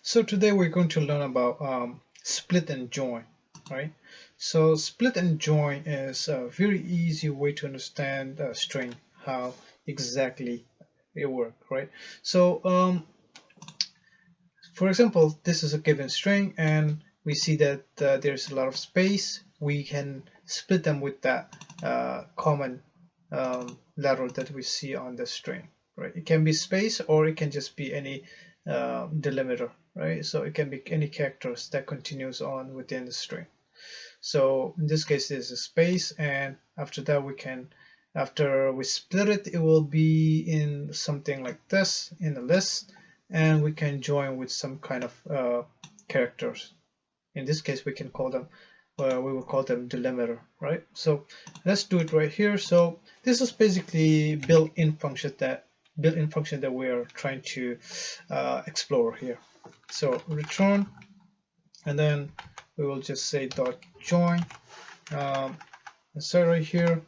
So today we're going to learn about split and join, right? So split and join is a very easy way to understand a string, how exactly it works, right? So for example, this is a given string and we see that there's a lot of space. We can split them with that common letter that we see on the string, right? It can be space or it can just be any delimiter, right? So it can be any characters that continues on within the string. So in this case, there's a space, and after that after we split it, it will be in something like this in the list, and we can join with some kind of characters. In this case, we can call them, we will call them delimiter, right? So let's do it right here. So this is basically built-in function that we are trying to explore here. So return, and then we will just say dot join. So right here,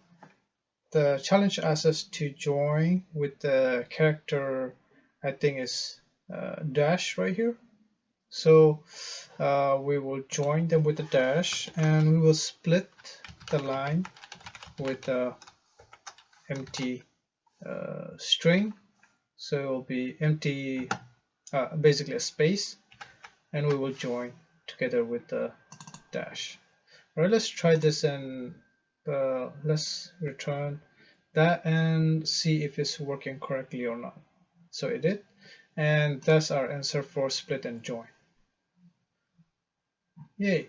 the challenge asks us to join with the character, I think is dash right here. So we will join them with the dash, and we will split the line with the empty string. So it will be empty, basically a space, and we will join together with the dash. All right, let's try this, and let's return that and see if it's working correctly or not. So it did, and that's our answer for split and join. Yay.